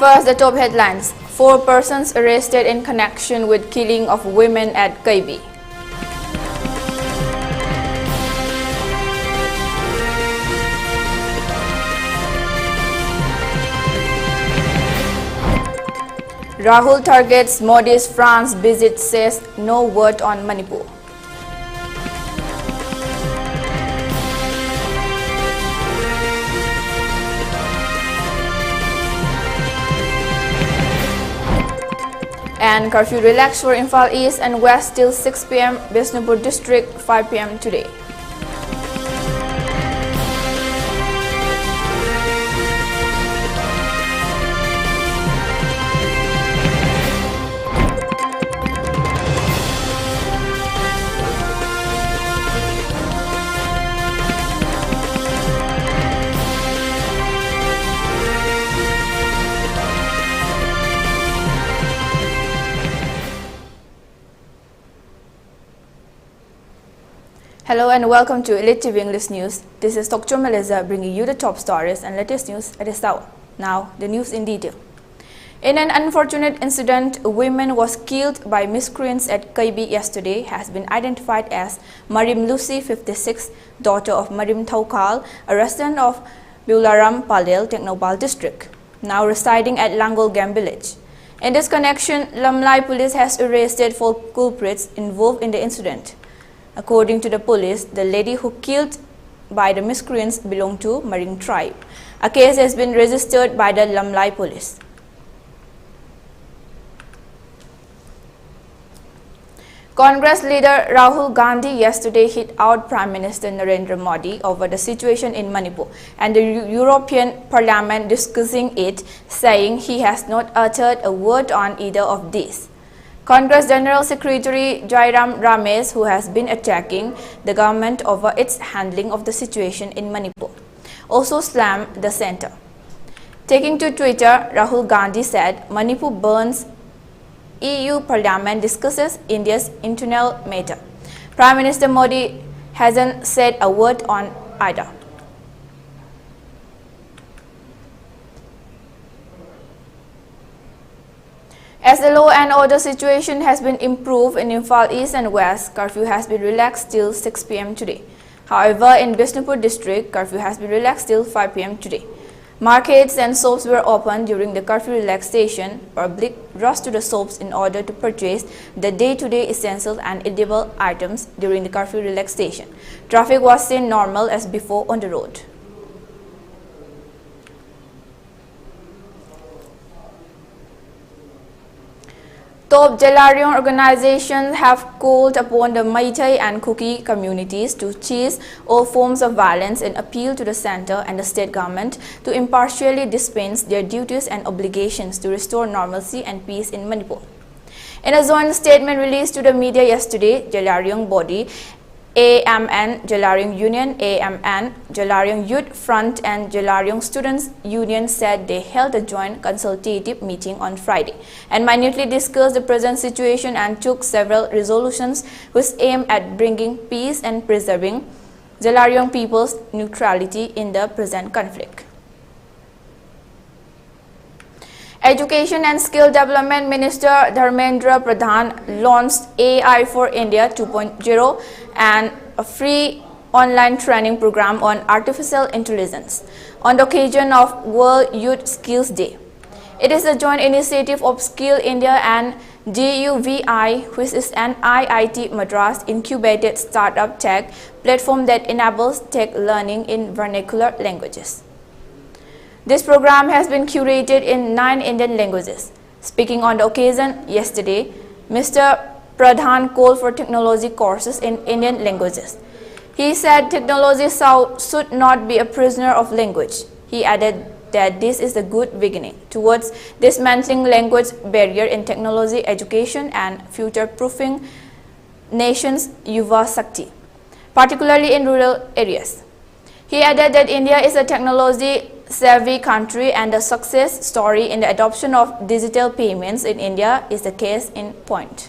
First, the top headlines. 4 persons arrested in connection with killing of women at Krabi. Rahul targets Modi's France visit, says no word on Manipur. And curfew relaxed for Imphal East and West till 6 p.m. Bishnupur district 5 p.m. today. Hello and welcome to ELITETV English News. This is THOKCHOM ALEZA bringing you the top stories and latest news at this hour. Now, the news in detail. In an unfortunate incident, a woman was killed by miscreants at Krabi yesterday has been identified as Marim Lucy, 56, daughter of Marim Thaukal, a resident of Bularam Palel, Teknopal district, now residing at Langol Game village. In this connection, Lamlai police has arrested 4 culprits involved in the incident. According to the police, the lady who killed by the miscreants belonged to Maring tribe. A case has been registered by the Lamlai police. Congress leader Rahul Gandhi yesterday hit out Prime Minister Narendra Modi over the situation in Manipur and the European Parliament discussing it, saying he has not uttered a word on either of these. Congress General Secretary Jairam Ramesh, who has been attacking the government over its handling of the situation in Manipur, also slammed the centre. Taking to Twitter, Rahul Gandhi said, Manipur burns, EU Parliament discusses India's internal matter. Prime Minister Modi hasn't said a word on either. As the law and order situation has been improved in Imphal East and West, curfew has been relaxed till 6 p.m. today. However, in Bishnupur district, curfew has been relaxed till 5 p.m. today. Markets and shops were open during the curfew relaxation. Public rushed to the shops in order to purchase the day-to-day essential and edible items during the curfew relaxation. Traffic was seen normal as before on the road. Top Jalariong organizations have called upon the Meitei and Kuki communities to cease all forms of violence and appeal to the centre and the state government to impartially dispense their duties and obligations to restore normalcy and peace in Manipur. In a joint statement released to the media yesterday, Jalariong body AMN, Jalariong Union, AMN, Jalariong Youth Front and Jalariong Students Union said they held a joint consultative meeting on Friday and minutely discussed the present situation and took several resolutions which aim at bringing peace and preserving Jalariong people's neutrality in the present conflict. Education and Skill Development Minister Dharmendra Pradhan launched AI for India 2.0 and a free online training program on artificial intelligence on the occasion of World Youth Skills Day. It is a joint initiative of Skill India and DUVI, which is an IIT Madras incubated startup tech platform that enables tech learning in vernacular languages. This program has been curated in 9 Indian languages. Speaking on the occasion yesterday, Mr. Pradhan called for technology courses in Indian languages. He said technology should not be a prisoner of language. He added that this is a good beginning towards dismantling language barrier in technology education and future-proofing nation's Yuva Shakti, particularly in rural areas. He added that India is a technology-savvy country and the success story in the adoption of digital payments in India is the case in point.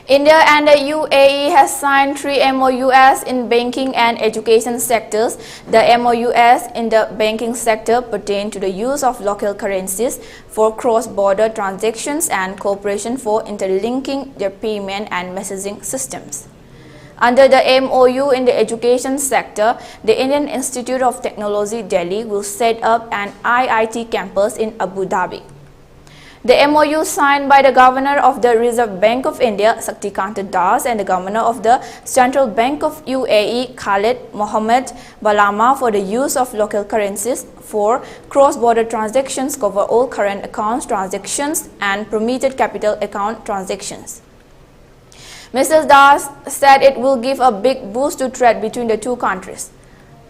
India and the UAE has signed 3 MOUs in banking and education sectors. The MOUs in the banking sector pertain to the use of local currencies for cross-border transactions and cooperation for interlinking their payment and messaging systems. Under the MOU in the education sector, the Indian Institute of Technology Delhi will set up an IIT campus in Abu Dhabi. The MOU signed by the Governor of the Reserve Bank of India, Shaktikant Das, and the Governor of the Central Bank of UAE, Khalid Mohammed Balama, for the use of local currencies for cross-border transactions cover all current account transactions and permitted capital account transactions. Mr. Das said it will give a big boost to trade between the two countries.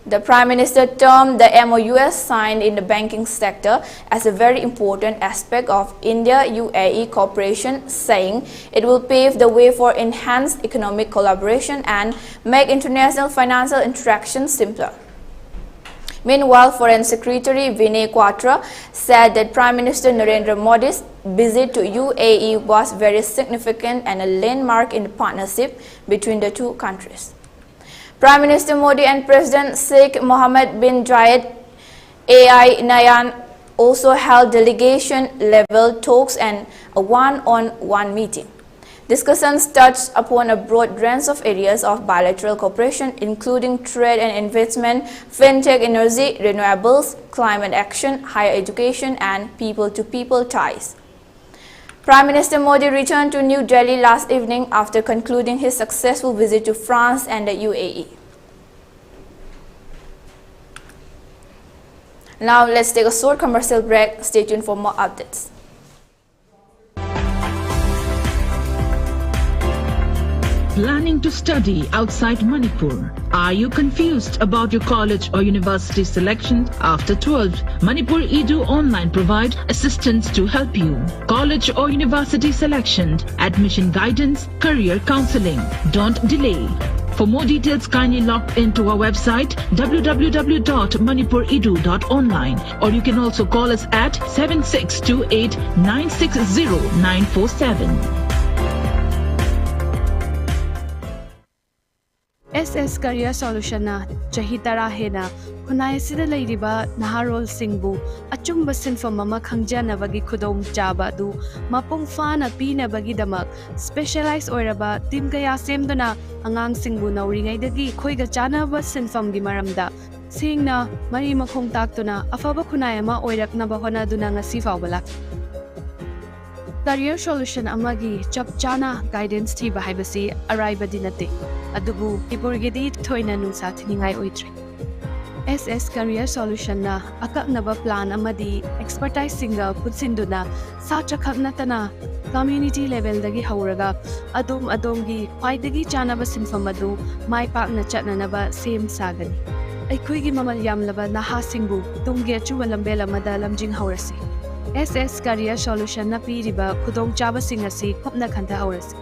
The Prime Minister termed the MOUs signed in the banking sector as a very important aspect of India-UAE cooperation, saying it will pave the way for enhanced economic collaboration and make international financial interactions simpler. Meanwhile, Foreign Secretary Vinay Quatra said that Prime Minister Narendra Modi's visit to UAE was very significant and a landmark in the partnership between the two countries. Prime Minister Modi and President Sheikh Mohammed bin Zayed Al Nahyan also held delegation-level talks and a one-on-one meeting. Discussions touched upon a broad range of areas of bilateral cooperation, including trade and investment, fintech, energy, renewables, climate action, higher education, and people-to-people ties. Prime Minister Modi returned to New Delhi last evening after concluding his successful visit to France and the UAE. Now let's take a short commercial break. Stay tuned for more updates. Planning to study outside Manipur? Are you confused about your college or university selection after 12th? Manipur Edu Online provide assistance to help you. College or university selection, admission guidance, career counseling. Don't delay. For more details, kindly log into our website www.manipuredu.online, or you can also call us at 7628 960 947. SS Career Solution na Chahitara Hena Kunai Sida Ladiba Naharol Singbu Achumba Sinfam Mama Kangjana Bagi Kudom Jaba du Mapung Fana Pina Bagi Damak Specialized Oiraba Tim Kaya Semdona Angang Singbu na Ringai Koiga Chana ba Sinfam Gimaramda Sing na Mari Makong Taktuna Afaba Kunayama Oirak Nabahona Dunanga Sifabalak Career Solution Amagi Chapchana Guidance Tiba Haibasi Arriba Dinate Adubu Iburgedi Toina Nusa Tiningai Oitre SS Career Solution na Akaknaba Plan Amadi Expertise Singa Putsinduna Sacha Kagnatana Community Level Dagi Hauraga Adum Adongi Paidagi Chanaba Sinfamadu Mai Pakna Chatnanaba Same Sagani Aikuigi Mamalyam Laba Naha Singbu Tungia Chualambela Madalam Jing Haurasi SS Career Solution na Piriba Kudong Chaba Singasi Kopna Kanta Haurasi.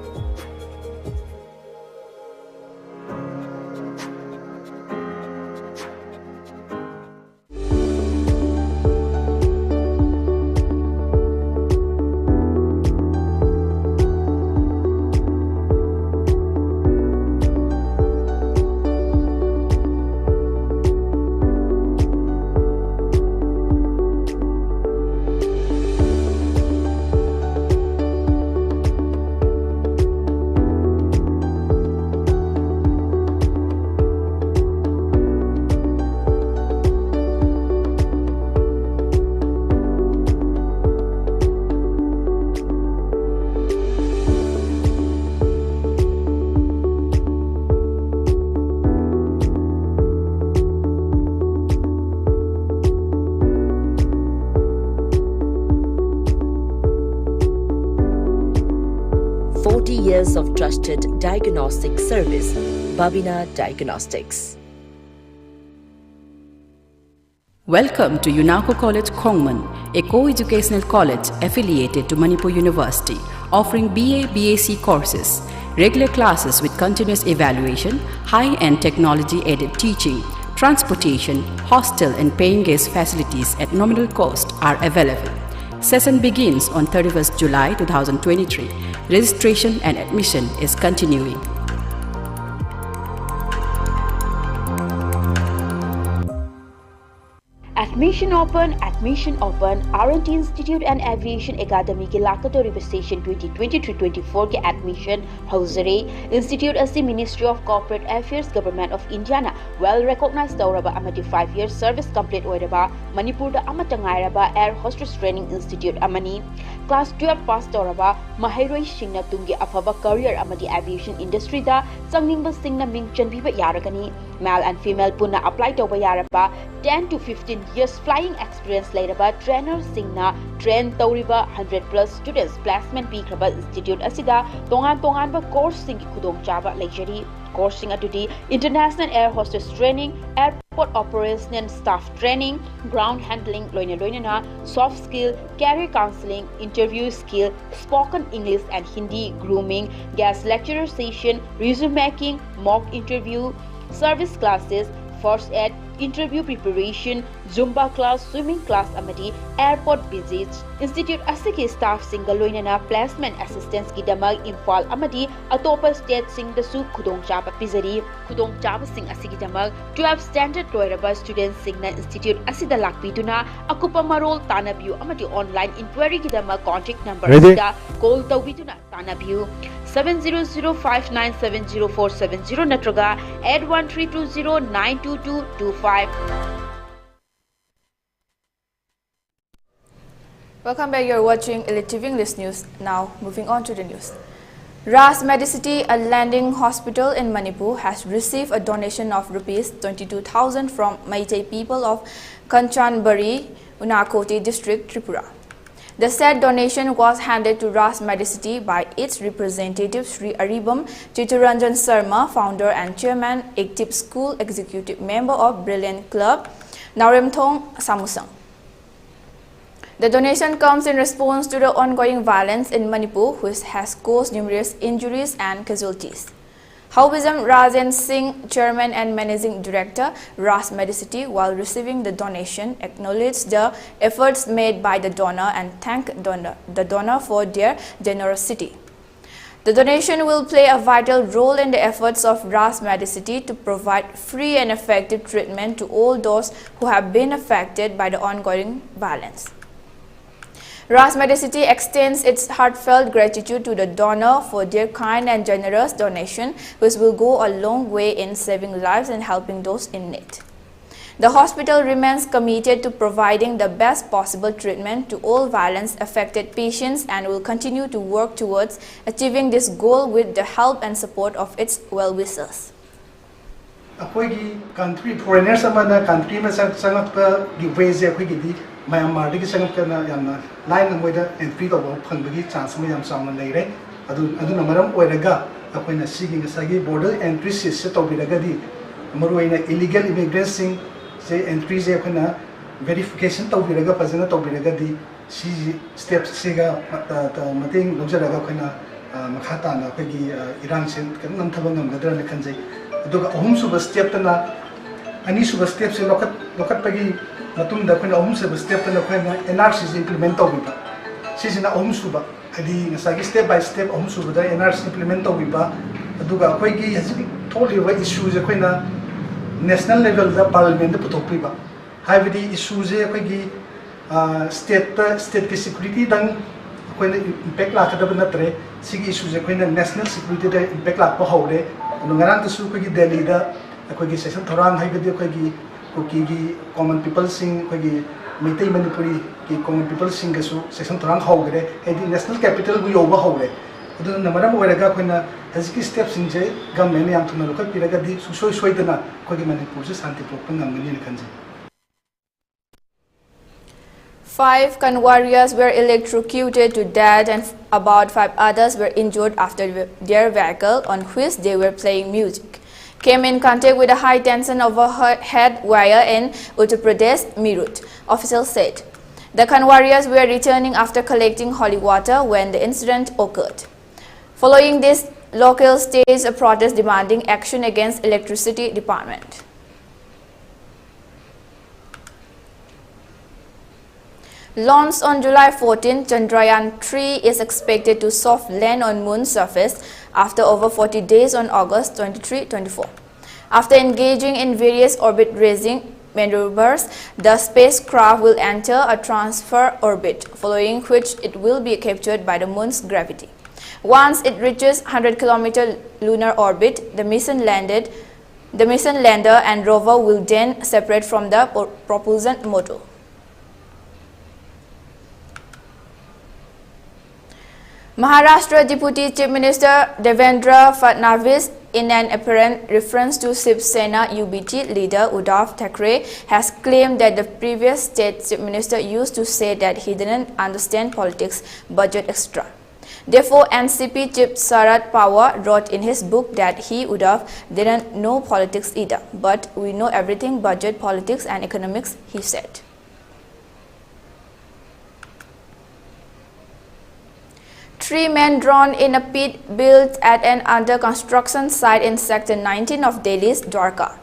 Years of trusted diagnostic service, Babina Diagnostics. Welcome to UNACO College Khongman, a co-educational college affiliated to Manipur University, offering BA, BAc courses, regular classes with continuous evaluation, high-end technology-aided teaching, transportation, hostel and paying guest facilities at nominal cost are available. Session begins on 31st July 2023. Registration and admission is continuing. Admission open. R&T Institute and Aviation Academy ki lakatoriba session 2023-24 ki admission hauzare. Institute asi Ministry of Corporate Affairs Government of India na well recognized tauraba amati 5-year service complete oiraba Manipur da amatangairaba Air Hostess Training Institute amani. Class 12 pass tauraba mahairoi singna tungi afaba career amati aviation industry da changningba singna ming chanbiba yaragani. Male and female punna apply tauba yaraba 10 to 15 years flying experience lairaba trainer singna train tauriba 100+ students placement pikraba institute asida tongan ba course sing khudong chaba lecture course sing adudi international air hostess training, airport operation and staff training, ground handling loina soft skill, career counseling, interview skill, spoken English and Hindi, grooming, guest lecturer session, resume making, mock interview, service classes, first aid, interview preparation, Zumba class, swimming class amati, airport visits. Institute asiki staff single loinana placement assistance ki damag Imphal amati atopa state sing da su khudong chaba pizari khudong chaba sing asiki damag 12 standard loiraba students sing na institute asida lakpiduna akupa marol tanabiu amati online inquiry ki damag contact number asida call tawbiduna tanabiu 7005970470 natraga 8132092225. Welcome back. You're watching ELITETV English News. Now, moving on to the news. Ras Medicity, a landing hospital in Manipur, has received a donation of Rs 22,000 from Meitei people of Kanchanbari, Unakoti district, Tripura. The said donation was handed to Ras Medicity by its representative Sri Aribam Chitturanjan Sarma, founder and chairman, active school executive member of Brilliant Club, Narimthong Samusang. The donation comes in response to the ongoing violence in Manipur, which has caused numerous injuries and casualties. However, Rajan Singh, Chairman and Managing Director, Ras Medicity, while receiving the donation, acknowledged the efforts made by the donor and thanked the donor for their generosity. The donation will play a vital role in the efforts of Ras Medicity to provide free and effective treatment to all those who have been affected by the ongoing violence. Ras Medicity extends its heartfelt gratitude to the donor for their kind and generous donation, which will go a long way in saving lives and helping those in need. The hospital remains committed to providing the best possible treatment to all violence-affected patients and will continue to work towards achieving this goal with the help and support of its well-wishers. Apoigi country foreigners amana country ma sangapka gi ways apoigi di Myanmar digi sangapka na yamna line moida entry to phangbagi chance ma yam sauna leire adu namaram oiraga apoina sigi ngasagi border entry se tobiraga di maruina illegal immigrants sing se entry se apoina verification tobiraga pazana tobiraga di si steps sega mating lojaraga apoina makhata na apoigi Iran sen kan nam thabang ngamgadra na khanjai aduga ahum suba step tana ani suba step se lokat pagi matum da khona ahum suba step tana khona NRC implement tawbiba sisina ahum suba adi ngasagi step by step ahum suba da NRC implement tawbiba aduga akhoi gi hasi tholi wa issue je khona national level da parliament da putokpiba haibidi issue je akhoi gi state ki security dang khona impact la kadaba natre sigi issue je khona national security da impact la pa hawle ngarang to su ko gi Delhi da ko gi session thorang hai gi ko gi common people sing ko gi Meitei Manipuri ki common people sing ga su session thorang hau gre edi national capital gu yoba hawle adu namaram oiraga khona haziki steps sing je government yam thuna lokal piraga di su soi dana ko gi Manipur se santi pokpa ngamni ni kanje. 5 Kanwarias were electrocuted to death and about 5 others were injured after their vehicle on which they were playing music came in contact with a high tension overhead wire in Uttar Pradesh, Meerut, officials said. The Kanwarias were returning after collecting holy water when the incident occurred. Following this, locals staged a protest demanding action against electricity department. Launched on July 14, Chandrayaan-3 is expected to soft land on Moon's surface after over 40 days on August 23-24. After engaging in various orbit-raising maneuvers, the spacecraft will enter a transfer orbit, following which it will be captured by the Moon's gravity. Once it reaches 100-kilometer lunar orbit, the mission lander and rover will then separate from the propulsion motor. Maharashtra Deputy Chief Minister Devendra Fadnavis, in an apparent reference to Shiv Sena UBT leader Uddhav Thackeray, has claimed that the previous state chief minister used to say that he didn't understand politics, budget extra. Therefore, NCP Chief Sharad Pawar wrote in his book that he, Uddhav, didn't know politics either. But we know everything, budget, politics and economics, he said. Three men drowned in a pit built at an under-construction site in Sector 19 of Delhi's Dwarka.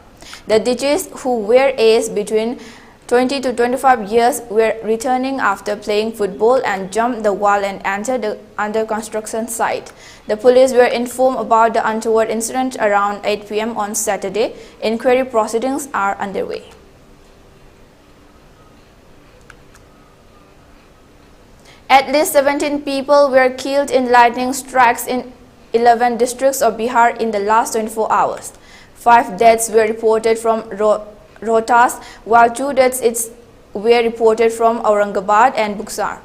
The deceased, who were aged between 20 to 25 years, were returning after playing football and jumped the wall and entered the under-construction site. The police were informed about the untoward incident around 8 p.m. on Saturday. Inquiry proceedings are underway. At least 17 people were killed in lightning strikes in 11 districts of Bihar in the last 24 hours. 5 deaths were reported from Rohtas, while 2 deaths were reported from Aurangabad and Buxar.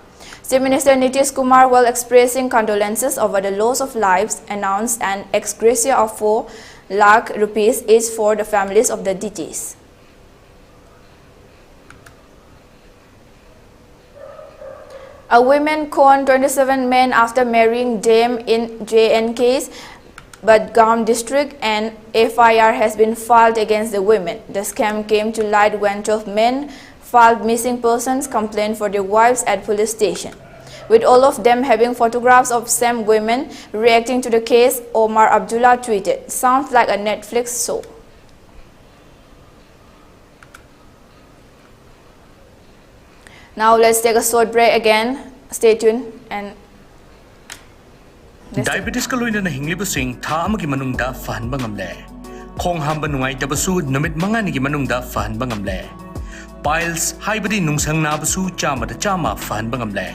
Chief Minister Nitish Kumar, while expressing condolences over the loss of lives, announced an ex gratia of 4 lakh rupees each for the families of the deceased. A woman conned 27 men after marrying them in JNK's Badgaon district, and FIR has been filed against the women. The scam came to light when 12 men filed missing persons complaint for their wives at police station. With all of them having photographs of same women, reacting to the case, Omar Abdullah tweeted, "Sounds like a Netflix show." Now let's take a short break again. Stay tuned and Diabetes ka loina na hingli busing tha amagi manungda fahan bangamle. Khong hamba nungai tabasu namit manga nigi manungda fahan bangamle. Piles haibadi nungsang na basu chama da chama fahan bangamle.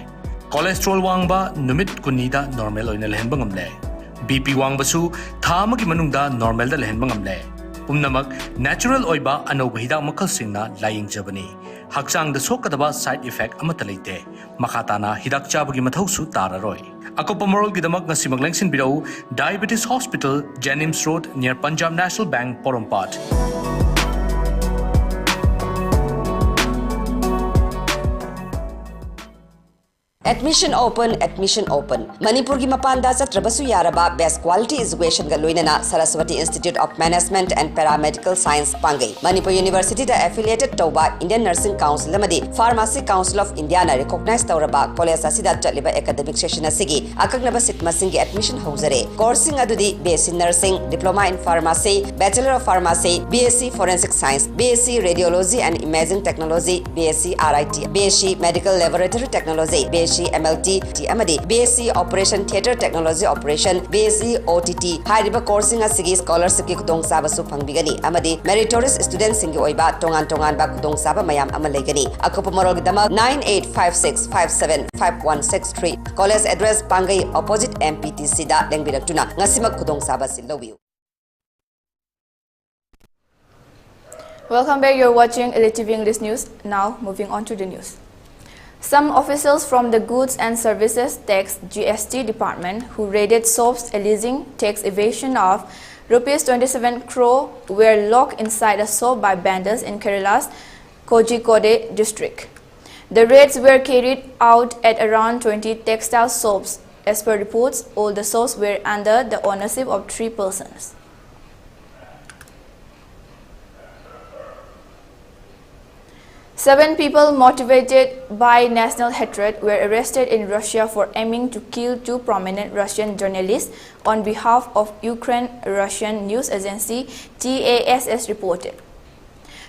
Cholesterol wangba numit kunida normal oina lehen bangamle. BP wang basu tha amagi manungda normal da lehen bangamle. Umnamak natural oiba anoba hidak makal singna laying jabani. Haksang da sokadaba side effect amata leite. Makatana hidak chabagi mathausu tararoi. Akopa moral gidamak na simaglengsin bidau Diabetes Hospital, Jennings Road near Punjab National Bank, Porompat. Admission open. Manipur ki mapanda chatrabasu yaraba best quality education ga loinana Saraswati Institute of Management and Paramedical Science pangai. Manipur University da affiliated tauba Indian Nursing Council amadi Pharmacy Council of India na recognized tauraba college asida chatliba academic session asigi akagnaba sit masingi admission hauzare. Coursing adudi BSc Nursing, Diploma in Pharmacy, Bachelor of Pharmacy, BSc Forensic Science, BSc Radiology and Imaging Technology, BSc RIT, BSc Medical Laboratory Technology, BSc MLT, amadi BSc Operation Theatre Technology Operation, BSc OTT, hariba coursing asigi scholarship ki kudong saba su pangbigani, amadi meritorious students singi oiba tongan ba kudong saba mayam amalegani. Akopa moral gidama 9856575163. College address Pangai opposite MPTC da lengbidaktuna ngasimak kudong saba silawiu. Welcome back. You're watching ELITETV English News. Now moving on to the news. Some officials from the Goods and Services Tax GST department who raided shops alleging tax evasion of Rs 27 crore were locked inside a shop by bandits in Kerala's Kozhikode district. The raids were carried out at around 20 textile shops. As per reports, all the shops were under the ownership of 3 persons. Seven people motivated by national hatred were arrested in Russia for aiming to kill 2 prominent Russian journalists on behalf of Ukraine Russian news agency TASS reported.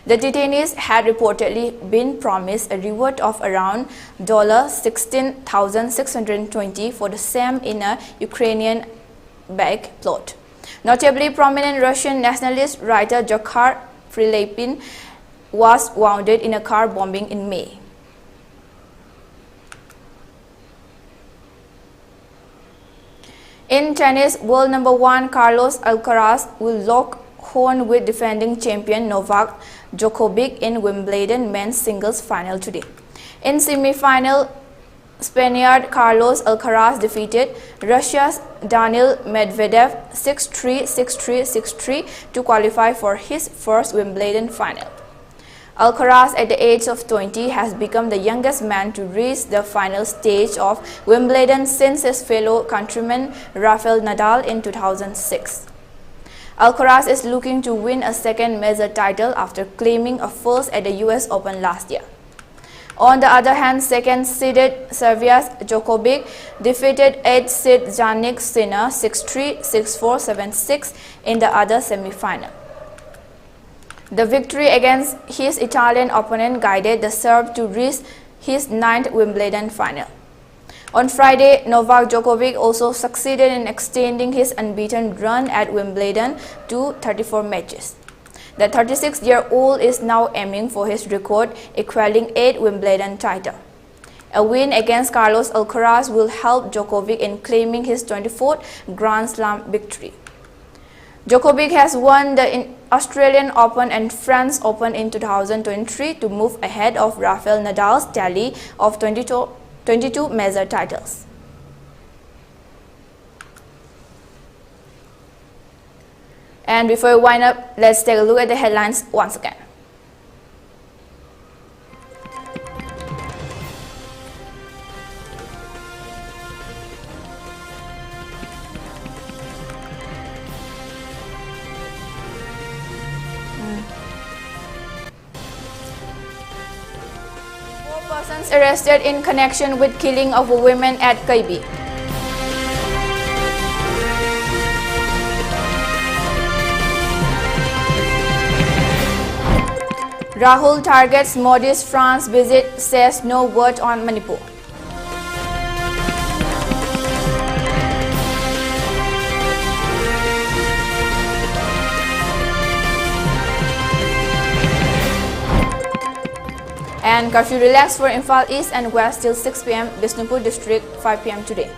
The detainees had reportedly been promised a reward of around $16,620 for the same in a Ukrainian-backed plot. Notably, prominent Russian nationalist writer Zakhar Prilepin was wounded in a car bombing in May. In tennis, world number 1 Carlos Alcaraz will lock horn with defending champion Novak Djokovic in Wimbledon men's singles final today. In semi-final, Spaniard Carlos Alcaraz defeated Russia's Daniil Medvedev 6-3, 6-3, 6-3 to qualify for his first Wimbledon final. Alcaraz, at the age of 20, has become the youngest man to reach the final stage of Wimbledon since his fellow countryman Rafael Nadal in 2006. Alcaraz is looking to win a second major title after claiming a first at the US Open last year. On the other hand, second-seeded Serbia's Djokovic defeated 8th-seed Jannik Sinner 6-3, 6-4, 7-6 in the other semi-final. The victory against his Italian opponent guided the Serb to reach his 9th Wimbledon final. On Friday, Novak Djokovic also succeeded in extending his unbeaten run at Wimbledon to 34 matches. The 36-year-old is now aiming for his record, equaling 8 Wimbledon titles. A win against Carlos Alcaraz will help Djokovic in claiming his 24th Grand Slam victory. Djokovic has won the Australian Open and France Open in 2023 to move ahead of Rafael Nadal's tally of 22 major titles. And before we wind up, let's take a look at the headlines once again. Persons arrested in connection with killing of a woman at Kaibi. Rahul targets Modi's France visit, says no word on Manipur. And curfew relaxed for Imphal East and West till 6 p.m. Bishnupur District 5 p.m. today.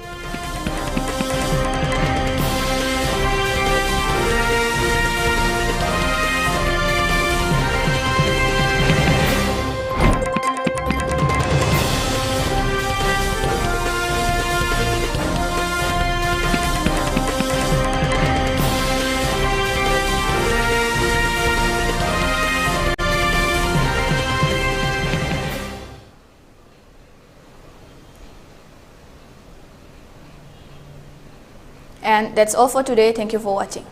And that's all for today. Thank you for watching.